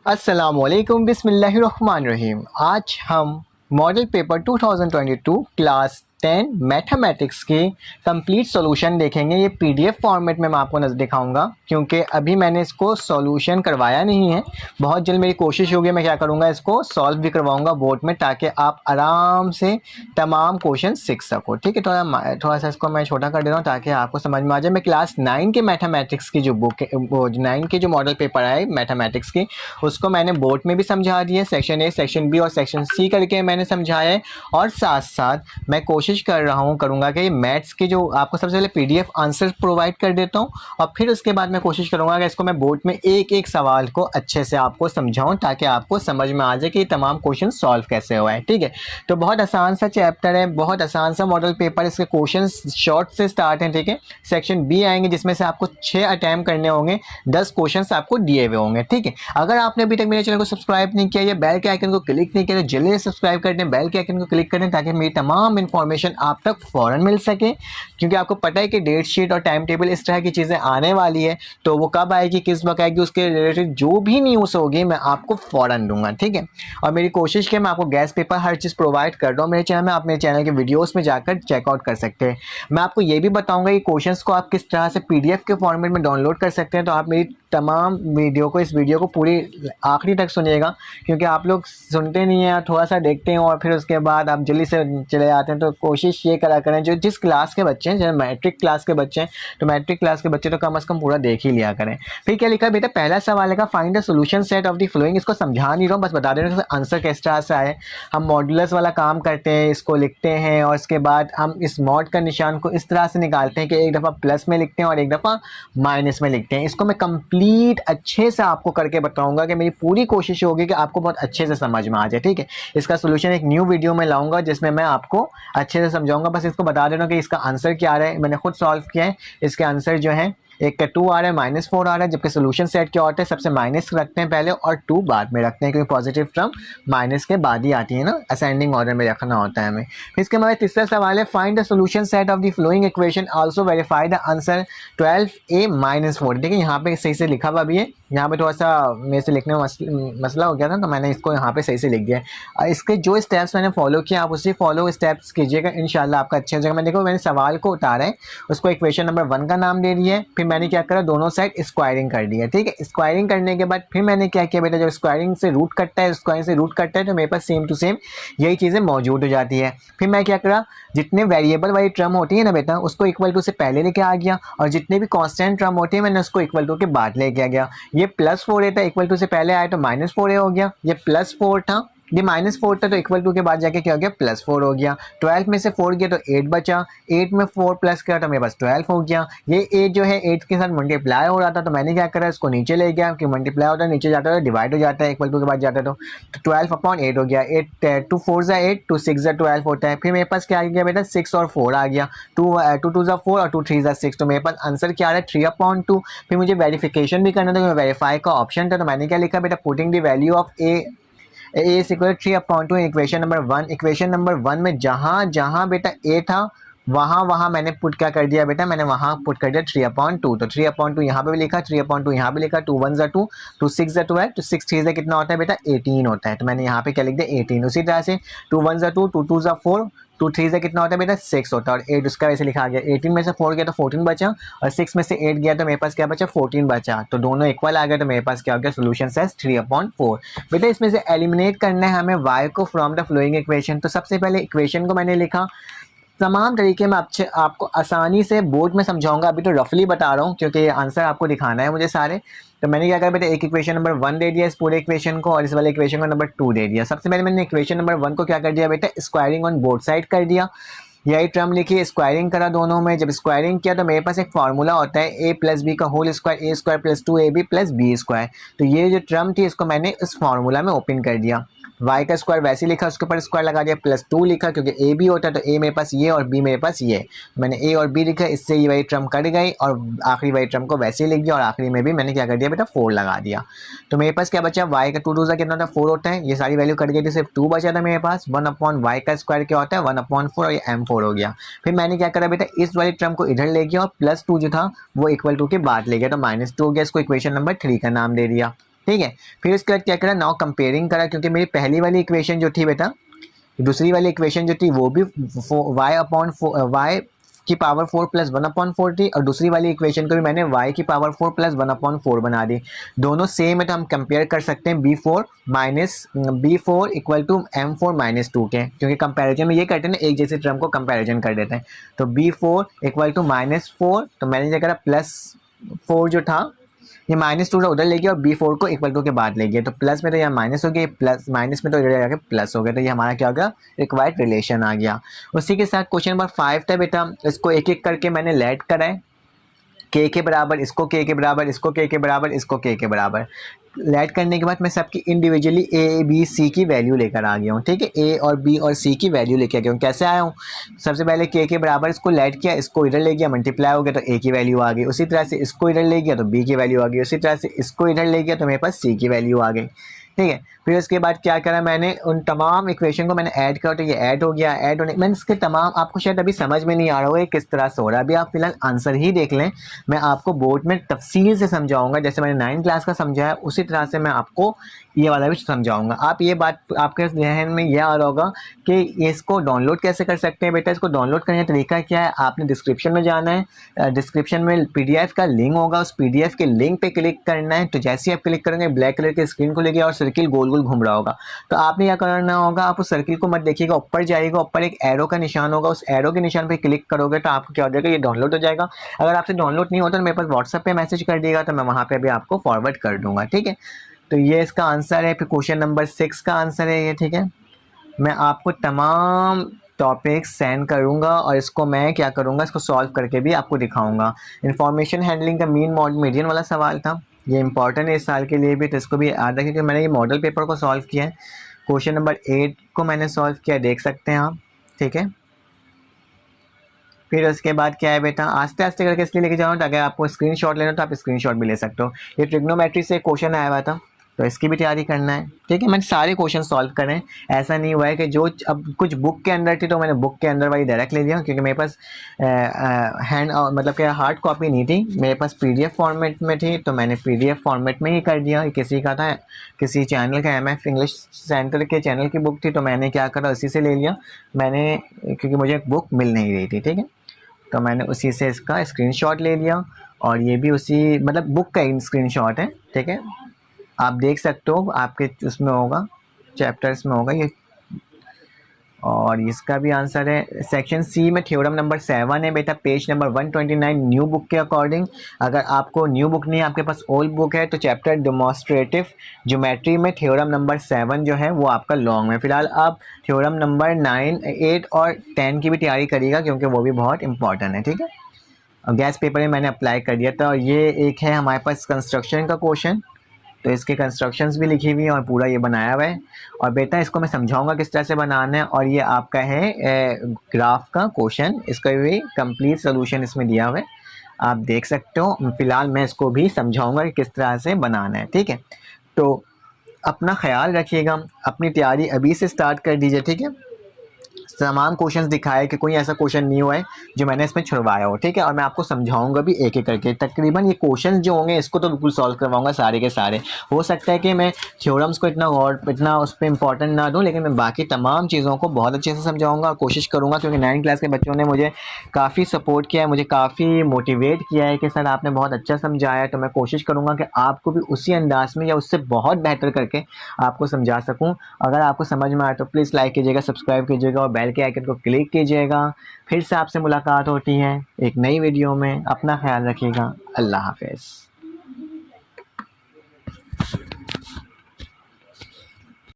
अस्सलामुअलैकुम बिस्मिल्लाहिर्रहमानिर्रहीम। आज हम मॉडल पेपर 2022 क्लास 10 मैथमेटिक्स की कंप्लीट सॉल्यूशन देखेंगे। ये पीडीएफ फॉर्मेट में मैं आपको नजर दिखाऊंगा क्योंकि अभी मैंने इसको सॉल्यूशन करवाया नहीं है। बहुत जल्द मेरी कोशिश होगी, मैं क्या करूंगा, इसको सॉल्व भी करवाऊंगा बोर्ड में ताकि आप आराम से तमाम क्वेश्चन सीख सको। ठीक है, थोड़ा सा इसको मैं छोटा कर दे रहा हूँ ताकि आपको समझ में आ जाए। मैं क्लास 9 के मैथमेटिक्स की जो बुक है, वो 9 के जो मॉडल पेपर है मैथमेटिक्स की, उसको मैंने बोर्ड में भी समझा दिया, सेक्शन ए, सेक्शन बी और सेक्शन सी करके मैंने समझाया है। और साथ साथ मैं कोशिश कर रहा हूँ करूँगा कि मैथ्स के जो आपको सबसे पहले पीडीएफ आंसर प्रोवाइड कर देता हूँ और फिर उसके बाद मैं कोशिश करूँगा कि इसको मैं बोर्ड में एक एक सवाल को अच्छे से आपको समझाऊँ ताकि आपको समझ में आ जाए कि तमाम क्वेश्चन सॉल्व कैसे हुआ है। ठीक है, तो बहुत आसान सा चैप्टर है, बहुत आसान सा मॉडल पेपर। इसके क्वेश्चन शॉर्ट से स्टार्ट हैं। ठीक है, सेक्शन बी आएंगे जिसमें से आपको 6 अटैम्प्ट करने होंगे, 10 क्वेश्चन आपको दिए हुए होंगे। ठीक है, अगर आपने अभी तक मेरे चैनल को सब्सक्राइब नहीं किया या बेल के आइकन को क्लिक नहीं किया तो जल्दी से सब्सक्राइब कर दें, बेल के आइकन को क्लिक कर दें ताकि मेरी तमाम इन्फॉर्मेशन आप तक फ़ौरन मिल सके। क्योंकि आपको पता है कि डेट शीट और टाइम टेबल इस तरह की चीज़ें आने वाली है, तो वो कब आएगी, किस वक्त आएगी, उसके रिलेटेड जो भी न्यूज़ होगी मैं आपको फ़ौरन दूंगा। ठीक है, और मेरी कोशिश है मैं आपको गैस पेपर हर चीज़ प्रोवाइड कर रहा हूँ मेरे चैनल में। आप मेरे चैनल के वीडियोज़ में जाकर चेकआउट कर सकते हैं। मैं आपको ये भी बताऊँगा कि क्वेश्चंस को आप किस तरह से पीडीएफ के फॉर्मेट में डाउनलोड कर सकते हैं। तो आप मेरी तमाम इस वीडियो को पूरी आखिरी तक सुनिएगा क्योंकि आप लोग सुनते नहीं हैं, थोड़ा सा देखते हैं और फिर उसके बाद आप जल्दी से चले जाते हैं। तो कोशिश ये करा करें, जो जिस क्लास के बच्चे हैं, जैसे मैट्रिक क्लास के बच्चे हैं, तो मैट्रिक क्लास के बच्चे तो कम से कम पूरा देख ही लिया करें। फिर क्या लिखा है बेटा, पहला सवाल है find the solution set of the flowing. इसको समझा नहीं रहा हूँ, बस बता दे रहा हूँ आंसर किस तरह से आए। हम मॉडुलस वाला काम करते हैं, इसको लिखते हैं और इसके बाद हम इस मॉड का निशान को इस तरह से निकालते हैं कि एक दफ़ा प्लस में लिखते हैं और एक दफ़ा माइनस में लिखते हैं। इसको मैं कंप्लीट अच्छे से आपको करके बताऊंगा कि मेरी पूरी कोशिश होगी कि आपको बहुत अच्छे से समझ में आ जाए। ठीक है, इसका सोल्यूशन एक न्यू वीडियो में लाऊंगा जिसमें मैं आपको अच्छे से समझाऊंगा। बस इसको बता दे रहा हूँ कि इसका आंसर क्या आ रहा है, मैंने खुद सॉल्व किया है। इसके आंसर जो है, एक का 2 आ रहा है, -4 आ रहा है, जबकि सोल्यूशन सेट क्या होता है, सबसे माइनस रखते हैं पहले और 2 बाद में रखते हैं क्योंकि पॉजिटिव टर्म माइनस के बाद ही आती है ना, असेंडिंग ऑर्डर में रखना होता है हमें। फिर इसके बाद तीसरा सवाल है find the solution set of the flowing equation, also verify the answer 12a -4। देखिए यहाँ पे सही से लिखा हुआ भी है, यहाँ पे थोड़ा सा मेरे से लिखने में मसला हो गया था तो मैंने इसको यहाँ पे सही से लिख दिया है। इसके जो स्टेप्स मैंने फॉलो किया आप उसी फॉलो स्टेप्स कीजिएगा, इंशाल्लाह आपका अच्छा हो जाएगा। मैं देखो मैंने सवाल को उतारा है, उसको इक्वेशन नंबर 1 का नाम दे दिया है, फिर मैंने क्या करा, दोनों साइड स्क्वायरिंग कर दी है। ठीक है, स्क्वायरिंग करने के बाद फिर मैंने क्या किया बेटा, जब स्क्वायरिंग से रूट कटता है, स्क्वायरिंग से रूट कटता है तो मेरे पास सेम टू सेम यही चीज़ें मौजूद हो जाती है। फिर मैं क्या करा, जितने वेरिएबल वाली टर्म होती है ना बेटा, उसको इक्वल टू से पहले लेके आ गया और जितने भी कांस्टेंट टर्म होती है मैंने उसको इक्वल टू के बाद लेके आ गया। ये +4 था, इक्वल टू से पहले आया तो -4 हो गया, ये +4 था, ये -4 था तो इक्वल टू के बाद जाके क्या हो गया, +4 हो गया। 12 में से 4 गया तो 8 बचा, 8 में 4 प्लस किया तो मेरे पास 12 हो गया। ये 8 जो है 8 के साथ मल्टीप्लाई हो रहा था तो मैंने क्या करा, इसको नीचे ले गया कि मल्टीप्लाई होता है, नीचे जाता है डिवाइड हो जाता है, इक्वल टू के बाद जाता है तो 12/8 हो गया। 8 2 4 8, 2 6 12 होता है। फिर मेरे पास क्या आ गया बेटा, 6 और 4 आ गया, 2 2 4 और 2 3 6, तो मेरे पास आंसर क्या आ रहा है, 3/2। फिर मुझे वेरिफिकेशन भी करना था, वेरीफाई का ऑप्शन था तो मैंने क्या लिखा बेटा, putting the value of A is equal 3/2 equation number 1। Equation number 1 में जहाँ जहाँ बेटा ए था वहाँ मैंने पुट क्या कर दिया बेटा, मैंने वहाँ पुट कर दिया 3/2। तो 3/2 यहाँ पे भी लिखा, 3/2 यहाँ पे लिखा, 2 1 2, 2 6 12, तो 6 3 कितना होता है बेटा, 18 होता है। तो मैंने यहाँ पे क्या लिख दिया, 18। उसी तरह से 2 1 2, 2 2 4, 2 3 से कितना होता है बेटा, 6 होता है और 8 उसका वैसे लिखा गया। 18 में से 4 गया तो 14 बचा और 6 में से 8 गया तो मेरे पास क्या बचा, 14 बचा। तो दोनों इक्वल आ गए तो मेरे पास क्या हो गया, सोल्यूशन साइज 3/4। बेटा इसमें से एलिमिनेट करना है हमें y को फ्रॉम द फ्लोइंग इक्वेशन। तो सबसे पहले इक्वेशन को मैंने लिखा, तमाम तरीके में आपको आसानी से बोर्ड में समझाऊंगा, अभी तो रफली बता रहा हूँ क्योंकि आंसर आपको दिखाना है मुझे सारे। तो मैंने क्या करा बेटा, एक इक्वेशन नंबर 1 दे दिया इस पूरे इक्वेशन को और इस वाले इक्वेशन को नंबर 2 दे दिया। सबसे पहले मैंने इक्वेशन नंबर 1 को क्या कर दिया बेटा, स्क्वायरिंग ऑन बोथ साइड कर दिया, यही टर्म लिखी, स्क्वायरिंग करा दोनों में। जब स्क्वायरिंग किया तो मेरे पास एक फार्मूला होता है a + b का whole square, a² + 2ab + b²। तो ये जो टर्म थी इसको मैंने इस फार्मूला में ओपन कर दिया। y का स्क्वायर वैसे लिखा, उसके ऊपर स्क्वायर लगा दिया, +2 लिखा क्योंकि a b होता है तो a मेरे पास ये और b मेरे पास ये, मैंने a और b लिखा, इससे ये वही टर्म कट गई और आखिरी वही टर्म को वैसे ही लिख दिया और आखिरी में भी मैंने क्या कर दिया बेटा, 4 लगा दिया। तो मेरे पास क्या बचा, y का 2 2 कितना होता है, 4 होता है, ये सारी वैल्यू कट गई थी, सिर्फ 2 बचा था मेरे पास। 1/y का स्क्वायर क्या होता है, 1/4 और ये m4 हो गया। फिर मैंने क्या करा बेटा, इस वाली टर्म को इधर ले गया और +2 जो था वो इक्वल टू के बाद ले गया तो -2 हो गया, इसको इक्वेशन नंबर 3 का नाम दे दिया। ठीक है। फिर उसके बाद क्या करा, नाउ कंपेयरिंग करा, क्योंकि मेरी पहली वाली इक्वेशन जो थी बेटा, दूसरी वाली इक्वेशन जो थी वो भी y अपॉन वाई की पावर 4 प्लस 1/4 थी, और दूसरी वाली इक्वेशन को भी मैंने y की पावर 4 प्लस 1/4 बना दी। दोनों सेम है तो हम कंपेयर कर सकते हैं b4 equal to m4 minus 2 के, क्योंकि कंपैरिजन में ये करते हैं ना, एक जैसे टर्म को कंपैरिजन कर देते हैं। तो b4 इक्वल टू -4, तो मैंने क्या करा +4 जो था ये -2 उधर ले गया और b4 को इक्वल टू के बाद ले गया, तो प्लस में तो यहाँ माइनस हो गया, प्लस माइनस में तो इधर जाके प्लस हो गया, तो ये हमारा क्या हो गया, रिक्वायर्ड रिलेशन आ गया। उसी के साथ क्वेश्चन नंबर 5 था बेटा, इसको एक एक करके मैंने लेट कराए, k के बराबर, इसको k के बराबर, इसको k के बराबर, इसको k के बराबर। लेट करने के बाद मैं सबकी इंडिविजुअली a b c की वैल्यू लेकर आ गया हूँ, ठीक है, a और b और c की वैल्यू लेके आ गया हूँ। कैसे आया हूँ, सबसे पहले k के बराबर इसको लेट किया, इसको इधर ले गया, मल्टीप्लाई हो गया तो a की वैल्यू आ गई। उसी तरह से इसको इधर ले गया तो b की वैल्यू आ गई। उसी तरह से इसको इधर ले गया तो मेरे पास c की वैल्यू आ गई, ठीक है। फिर उसके बाद क्या करा, मैंने उन तमाम इक्वेशन को मैंने ऐड करा, तो ये ऐड हो गया। ऐड होने मैंने इसके तमाम, आपको शायद अभी समझ में नहीं आ रहा होगा ये किस तरह से हो रहा है, अभी आप फिलहाल आंसर ही देख लें, मैं आपको बोर्ड में तफसील से समझाऊंगा, जैसे मैंने 9th क्लास का समझाया उसी तरह से मैं आपको ये वाला भी समझाऊंगा। आप ये बात आपके जहन में यह आ रहा होगा कि इसको डाउनलोड कैसे कर सकते हैं। बेटा इसको डाउनलोड करने का तरीका क्या है, आपने डिस्क्रिप्शन में जाना है, डिस्क्रिप्शन में PDF का लिंक होगा, उस PDF के लिंक पे क्लिक करना है। तो जैसे ही आप क्लिक करेंगे ब्लैक कलर की स्क्रीन खुलेगी और सर्किल गोल गोल घूम रहा होगा। तो आपने क्या करना होगा, आप उस सर्किल को मत देखिएगा, ऊपर जाइएगा, ऊपर एक एरो का निशान होगा, उस एरो के निशान पे क्लिक करोगे तो आपको क्या हो जाएगा, ये डाउनलोड हो जाएगा। अगर आपसे डाउनलोड नहीं होता तो मेरे पास व्हाट्सएप पे मैसेज कर दिएगा, तो मैं वहाँ पे भी आपको फॉरवर्ड कर दूंगा, ठीक है। तो ये इसका आंसर है। फिर क्वेश्चन नंबर 6 का आंसर है ये, ठीक है। मैं आपको तमाम टॉपिक्स सेंड करूंगा और इसको मैं क्या करूंगा, इसको सॉल्व करके भी आपको दिखाऊंगा। इंफॉर्मेशन हैंडलिंग का मीन मॉड मीडियन वाला सवाल था, ये इंपॉर्टेंट है इस साल के लिए भी, तो इसको भी याद रखें कि मैंने ये मॉडल पेपर को सॉल्व किया है। क्वेश्चन नंबर 8 को मैंने सॉल्व किया, देख सकते हैं आप, ठीक है। फिर उसके बाद क्या है बेटा, आस्ते आस्ते करके इसलिए लेके जाऊँ ताकि आपको स्क्रीनशॉट लेना तो आप स्क्रीनशॉट भी ले सकते हो। ये ट्रिग्नोमेट्री से क्वेश्चन आया हुआ था, तो इसकी भी तैयारी करना है, ठीक है। मैंने सारे क्वेश्चन सॉल्व करे हैं, ऐसा नहीं हुआ है कि जो अब कुछ बुक के अंदर थी तो मैंने बुक के अंदर वाली डायरेक्ट ले लिया, क्योंकि मेरे पास हैंड मतलब कि हार्ड कॉपी नहीं थी, मेरे पास PDF फॉर्मेट में थी, तो मैंने PDF फॉर्मेट में ही कर दिया। किसी का था, किसी चैनल का MF इंग्लिश सेंटर के चैनल की बुक थी, तो मैंने क्या करा, उसी से ले लिया मैंने, क्योंकि मुझे बुक मिल नहीं रही थी, ठीक है। तो मैंने उसी से इसका स्क्रीनशॉट ले लिया, और ये भी उसी मतलब बुक का ही स्क्रीनशॉट है, ठीक है। आप देख सकते हो आपके उसमें होगा, चैप्टर्स में होगा ये, और इसका भी आंसर है। सेक्शन C में थ्योरम नंबर 7 है बेटा, पेज नंबर 129 न्यू बुक के अकॉर्डिंग। अगर आपको न्यू बुक नहीं है, आपके पास ओल्ड बुक है, तो चैप्टर डेमोन्स्ट्रेटिव ज्योमेट्री में थ्योरम नंबर 7 जो है वो आपका लॉन्ग में। फिलहाल आप थ्योरम नंबर 9, 8 और 10 की भी तैयारी करिएगा, क्योंकि वो भी बहुत इंपॉर्टेंट है, ठीक है। और गैस पेपर में मैंने अप्लाई कर दिया था। और ये एक है हमारे पास कंस्ट्रक्शन का क्वेश्चन, तो इसके कंस्ट्रक्शंस भी लिखी हुई है और पूरा ये बनाया हुआ है। और बेटा इसको मैं समझाऊंगा किस तरह से बनाना है। और ये आपका है ग्राफ का क्वेश्चन, इसका भी कंप्लीट सोल्यूशन इसमें दिया हुआ है, आप देख सकते हो। फिलहाल मैं इसको भी समझाऊंगा कि किस तरह से बनाना है, ठीक है। तो अपना ख्याल रखिएगा, अपनी तैयारी अभी से स्टार्ट कर दीजिए, ठीक है। तमाम क्वेश्चंस दिखाए कि कोई ऐसा क्वेश्चन नहीं हुआ है जो मैंने इसमें छुड़वाया हो, ठीक है। और मैं आपको समझाऊंगा भी एक एक करके, तकरीबन ये क्वेश्चंस जो होंगे इसको तो बिल्कुल सॉल्व करवाऊंगा सारे के सारे। हो सकता है कि मैं थ्योरम्स को इतना उस पर इंपॉर्टेंट ना दूँ, लेकिन मैं बाकी तमाम चीज़ों को बहुत अच्छे से समझाऊँगा और कोशिश करूँगा, क्योंकि 9th क्लास के बच्चों ने मुझे काफ़ी सपोर्ट किया है, मुझे काफ़ी मोटिवेट किया है कि सर आपने बहुत अच्छा समझाया है। तो मैं कोशिश करूँगा कि आपको भी उसी अंदाज में या उससे बहुत बेहतर करके आपको समझा सकूँ। अगर आपको समझ में आए तो प्लीज़ लाइक कीजिएगा, सब्सक्राइब कीजिएगा और बेल के आइकन को क्लिक कीजिएगा। फिर से आपसे मुलाकात होती है एक नई वीडियो में, अपना ख्याल रखिएगा, अल्लाह हाफ़िज़।